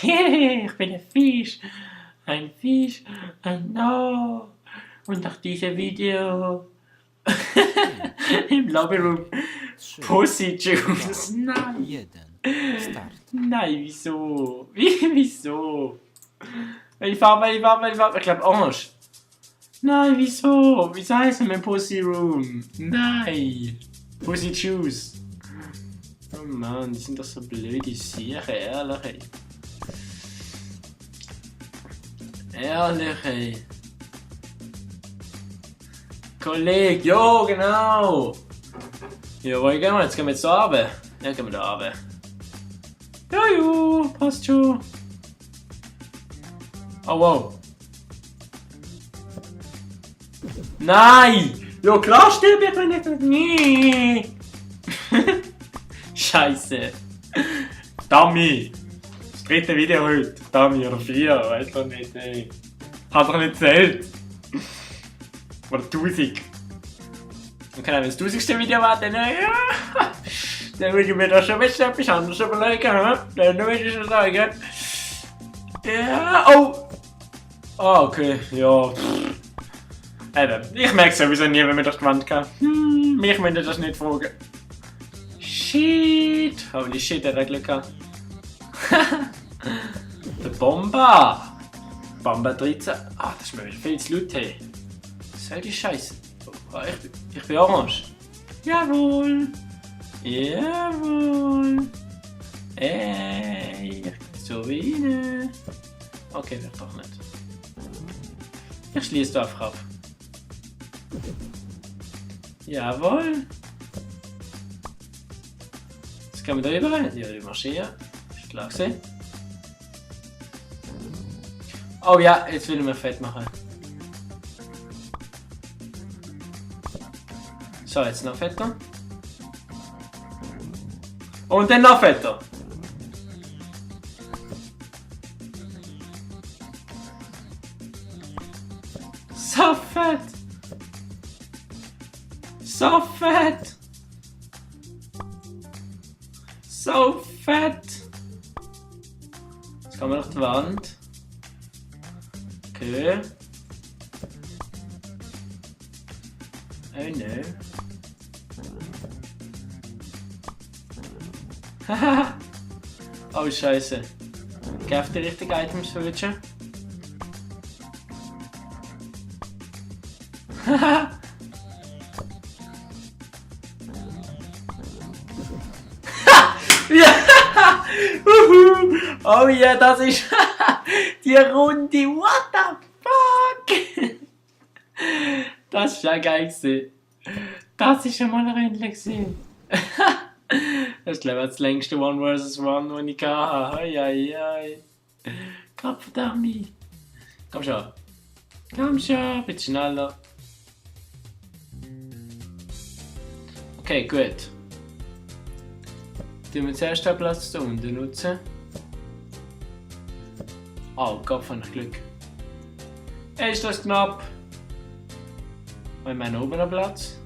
Ich bin ein Fisch. Ein Fisch. No. Und nach diesem Video im Lobbyroom Pussy Juice. Nein. Nein, wieso? Wieso? Welche Farbe? Ich glaube orange. Nein, wieso? Wieso heißt es mein Pussy Room? Nein. Pussy Juice. Oh Mann, die sind doch so blöd, die Sicher, ehrlich, ey. Ehrlich, ey. Kollege, jo, genau. Ja, wo gehen wir? Jetzt gehen wir jetzt da runter. Ja, gehen wir da runter. Ja, passt schon. Oh, wow. Nein! Ja, klar stirb ich, wenn ich das nie. Scheiße. Dummy. Das dritte Video heute. Dummy oder 4, weiß doch nicht, ey. Hat doch nicht zählt. Oder 1000. Okay, wenn es 1000. Video war, dann ja. Dann würde ich mir da schon etwas anderes überlegen, dann würde ich schon sagen. Ja, oh! Ah, okay, ja. Eben, ich merke sowieso nie, wenn wir durch die Wand gehen. Mich müsst ihr das nicht fragen. Shit! Holy shit, der hat Glück gehabt. Der Bomba! Bomba 13. Ah, das ist mir viel zu laut, hey. Was soll die Scheiße? Oh, ich bin orange. Jawohl! Jawohl! Ey, ich bin so rein. Okay, wird doch nicht. Ich schließe da einfach ab. Jawohl! Jetzt können wir da rüber. Ja, die marschieren. Ist klar gesehen. Oh ja, jetzt will ich mir fett machen. So, jetzt noch fetter. Und dann noch fetter. So fett! So fett! So fett! Jetzt kommen wir auf die Wand. Okay. Oh no. Haha! Oh Scheiße. Darf die richtigen Items switchen? Haha! Ja! Oh ja, das ist die Runde. What the fuck? Das ist ja geil gewesen. Das ist schon mal eine Runde gewesen. Das ist glaube ich das längste One vs. One, das ich hatte. Hei. Gott verdammt. Komm schon. Komm schon, ein bisschen schneller. Okay, gut. Tun wir zuerst den Platz da unten nutzen. Oh Gott, habe ich Glück. Ist das knapp? Ich meine oben einen Platz.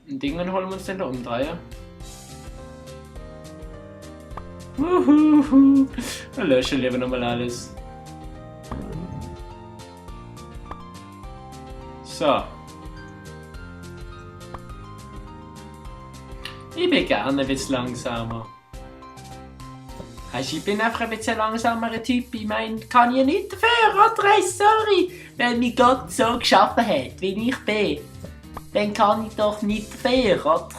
Und Dingen holen wir uns dann da umdrehen. Dann löschen wir lieber nochmal alles. So. Ich bin gerne ein bisschen langsamer. Ich bin einfach ein bisschen langsamerer Typ. Ich meine, kann ich nicht dafür, oder? Sorry. Wenn mich Gott so geschaffen hat, wie ich bin, dann kann ich doch nicht dafür, oder?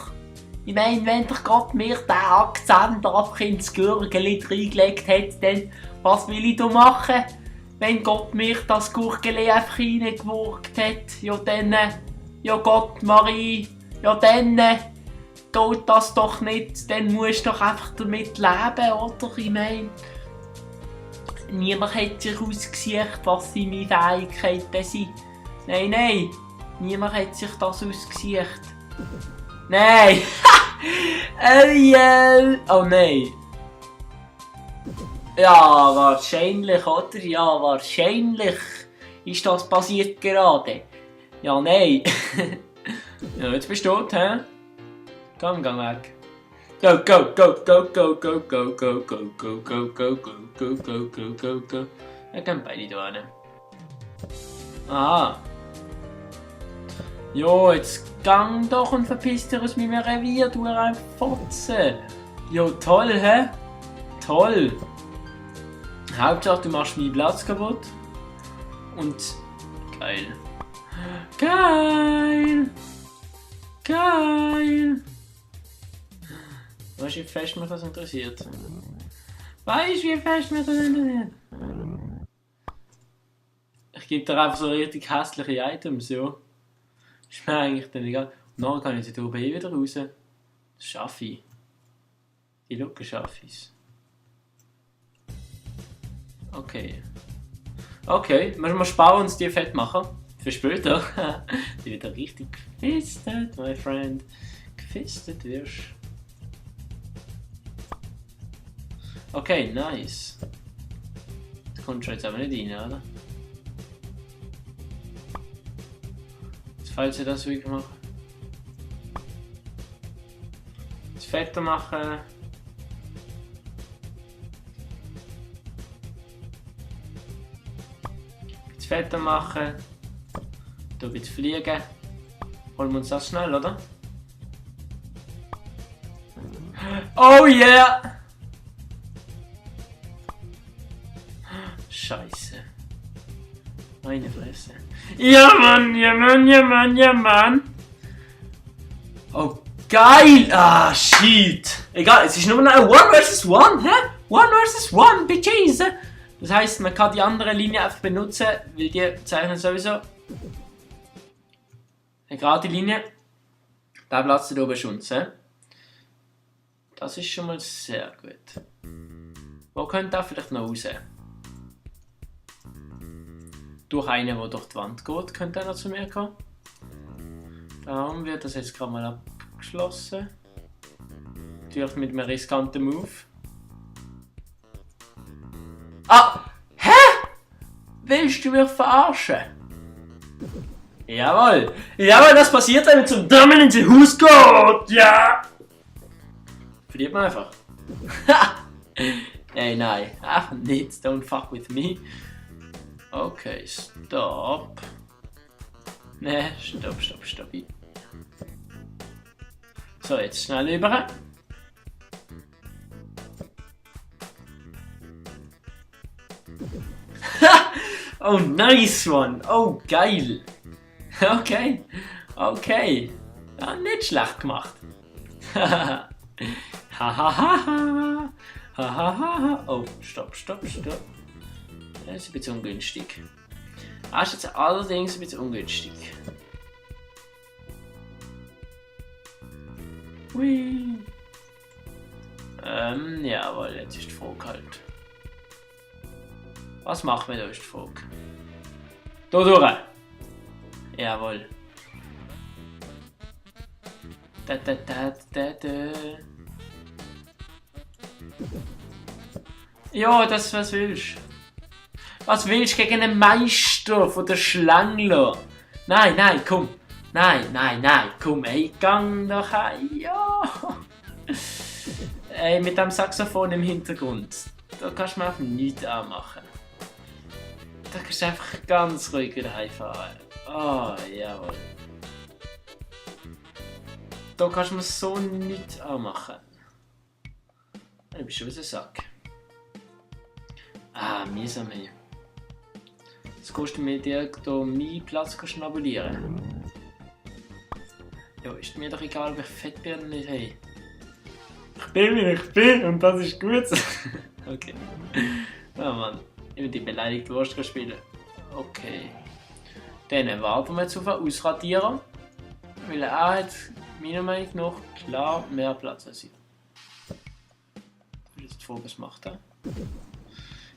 Ich meine, wenn doch Gott mir den Akzent einfach ins Gurgeli reingelegt hat, dann was will ich da machen? Wenn Gott mir das Gurgeli einfach reingewurgt hat, ja dann, ja Gott, Marie, ja dann, geht das doch nicht, dann musst du doch einfach damit leben, oder? Ich meine, niemand hat sich ausgesucht, was seine Fähigkeiten sind. Nein, niemand hat sich das ausgesucht. Nein! Oh nein! Ja, wahrscheinlich, oder? Ja, wahrscheinlich ist das passiert gerade. Ja, nein! Ja, jetzt bist du tot, hä? Komm, geh weg. Go, go, go, go, go, go, go, go, go, go, go, go, go, go, go, go, go, go. Ja, können beide da hin. Aha. Jo, jetzt gang doch und verpiss dich aus meinem Revier, du ein Fotze. Jo, toll, hä? Toll. Hauptsache, du machst meinen Platz kaputt. Und geil. Geil. Geil. Weißt du, wie fest mich das interessiert? Weißt du, wie fest mich das interessiert? Ich gebe dir einfach so richtig hässliche Items, ja. Ist mir eigentlich dann egal. Und nachher kann ich sie oben wieder raus. Das schaffe ich. Die Lücke schaffe ich. Okay. Okay, müssen wir sparen und die fett machen. Für später. Die wieder richtig gefistet, my friend. Gefistet wirst. Okay, nice. Das kommt schon jetzt aber nicht rein, oder? Jetzt falls ich das wirklich mache. Das fetter machen. Das fetter machen. Da wird fliegen. Holen wir uns das schnell, oder? Oh yeah! Scheiße. Meine Fresse. Ja Mann, ja Mann, ja Mann, ja Mann. Oh geil! Ah, shit. Egal, es ist nur noch ein 1 vs 1, hä? 1 vs 1, bitches. Das heisst, man kann die andere Linie einfach benutzen, weil die zeichnen sowieso eine gerade Linie. Der Platz da oben ist uns, hä? Das ist schon mal sehr gut. Wo könnte da vielleicht noch raus? Durch einen, der durch die Wand geht, könnte er noch zu mir kommen. Darum wird das jetzt gerade mal abgeschlossen. Natürlich mit einem riskanten Move. Ah! Hä? Willst du mich verarschen? Jawohl! Jawohl, das passiert, wenn man zum Damen ins Haus geht! Ja! Verliert man einfach. Ey, nein. Ach, nicht. Don't fuck with me. Okay, stopp. Ne, stopp, stopp, stopp. So, jetzt schnell über. Oh, nice one. Oh, geil. Okay, okay. Ja, nicht schlecht gemacht. Hahaha. Hahaha. Oh, stopp, stopp, stopp. Das ist ein bisschen ungünstig. Das ist jetzt allerdings ein bisschen ungünstig. Hui. Jawohl, jetzt ist die Frage halt. Was machen wir da, ist die Frage. Da durch! Jawohl. Da, da, da, da, da. Ja, das was willst du? Was willst du gegen einen Meister von der Schlängler? Nein, nein, komm. Nein, nein, nein, komm, ey, gang doch heim. Ja. Ey, mit dem Saxophon im Hintergrund. Da kannst du mir einfach nichts anmachen. Da kannst du einfach ganz ruhig wieder heimfahren. Oh, jawohl. Da kannst du mir so nichts anmachen. Du bist schon wieder ein Sack. Ah, mühsam hier. Jetzt kannst du mir direkt hier meinen Platz schnabulieren. Ja, ist mir doch egal, ob ich fett bin oder nicht. Hey. Ich bin, wie ich bin und das ist gut. Okay. Oh Mann, ich will die beleidigte Wurst spielen. Okay. Dann warten wir jetzt auf einen Ausradierer. Weil er hat meiner Meinung nach klar mehr Platz als ich. Ich will jetzt die Frage, was macht er?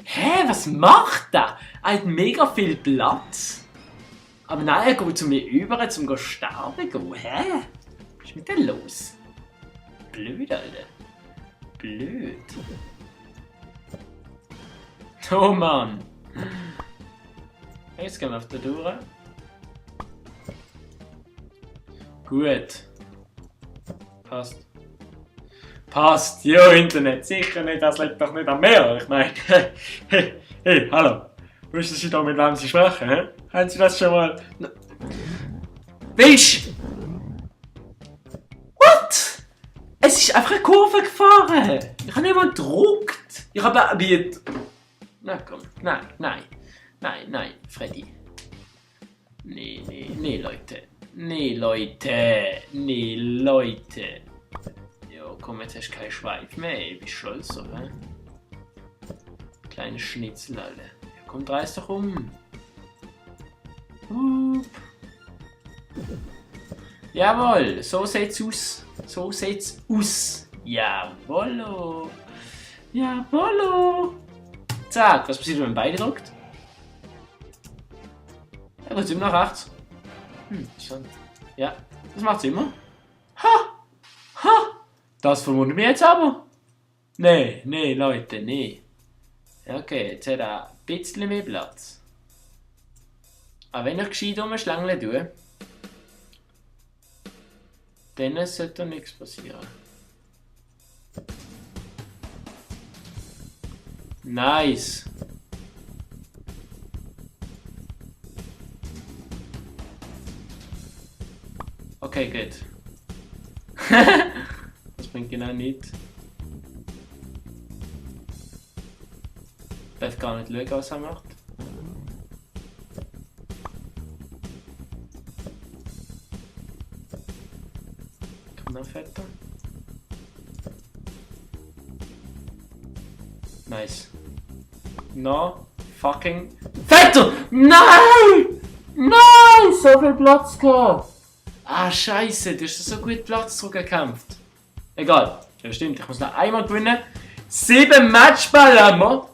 Hä, was macht er? Er hat mega viel Platz. Aber nein, er geht zu mir über, zum sterben gehen. Hä? Was ist mit dem los? Blöd, Alter. Blöd. Oh Mann. Jetzt gehen wir auf der Tour. Gut. Passt. Passt, ja, Internet, sicher nicht, das liegt doch nicht am Meer. Ich meine, hey, hallo. Wissen Sie da, mit wem Sie sprechen, hä? Haben Sie das schon mal... Willst du? What? Es ist einfach eine Kurve gefahren. Ich habe nicht mal gedruckt. Ich habe probiert. Na komm, nein, Freddy. Nee, Leute. Jo, komm, jetzt hast du keinen Schweif mehr. Ich bin stolz auf, hä? Kleine Schnitzel, alle. Ja, komm, dreh's doch um. Jawohl, so sieht's aus. Jawollo. Zack, was passiert, wenn man beide drückt? Ja, gut, immer nach rechts. Schon. Ja, das macht's immer. Ha! Das verwundert mich jetzt aber. Nee, Leute, nee. Ja, okay, jetzt hat er ein bisschen mehr Platz. Aber wenn ich gescheit Schlangen tue, dann sollte nichts passieren. Nice. Okay, gut. Das bringt genau nichts. Ich darf gar nicht schauen, was er macht. Komm noch fetter. Nice. No fucking fetter! Nein! So viel Platz gehabt! Ah, scheiße, du hast so gut Platz zurückgekämpft. Egal. Ja, stimmt, ich muss noch einmal gewinnen. 7 Matchball haben wir.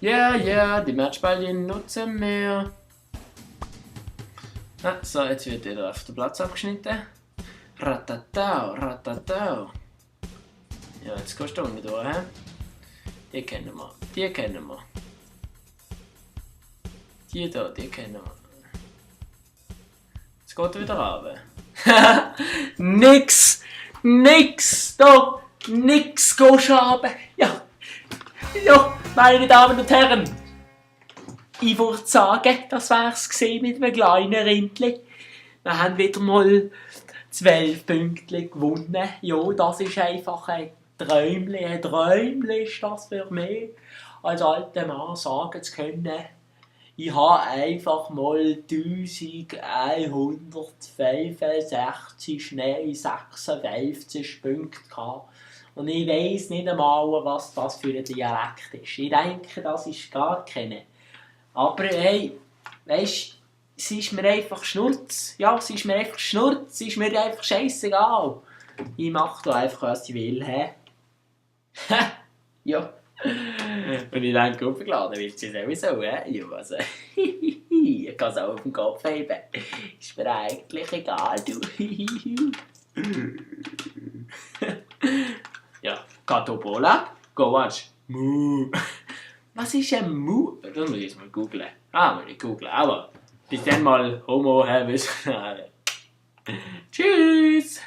Yeah, die Matchbälle nutzen wir. Ah, so, jetzt wird wieder auf den Platz abgeschnitten. Ratatau. Ja, jetzt gehst du unten durch, hä? Die kennen wir. Die kennen wir. Die da, die kennen wir. Jetzt geht er wieder runter. Nix, da, nix, go schaben. Ja, meine Damen und Herren. Ich würde sagen, das wär's gesehen mit einem kleinen Rindli. Wir haben wieder mal 12 Pünktchen gewonnen. Ja, das ist einfach ein Träumchen ist das für mich, als alter Mann sagen zu können, ich habe einfach mal 1165, nein, 56 Punkte gehabt. Und ich weiss nicht einmal, was das für ein Dialekt ist. Ich denke, das ist gar keine. Aber hey, weisst, es ist mir einfach Schnurz. Ja, es ist mir einfach Schnurz, es ist mir einfach scheissegal. Ich mache da einfach, was ich will, hä? Ja. Und ich denke, aufgeladen wird sie sowieso, hä? Ja, also. Ich kann es auch auf den Kopf heben. Ist mir eigentlich egal, du. Ja, Katobola, go watch. Mu. Was ist ein Mu? Das muss ich jetzt mal googlen. Muss ich googlen. Aber bis dann mal Homo, Herr Tschüss!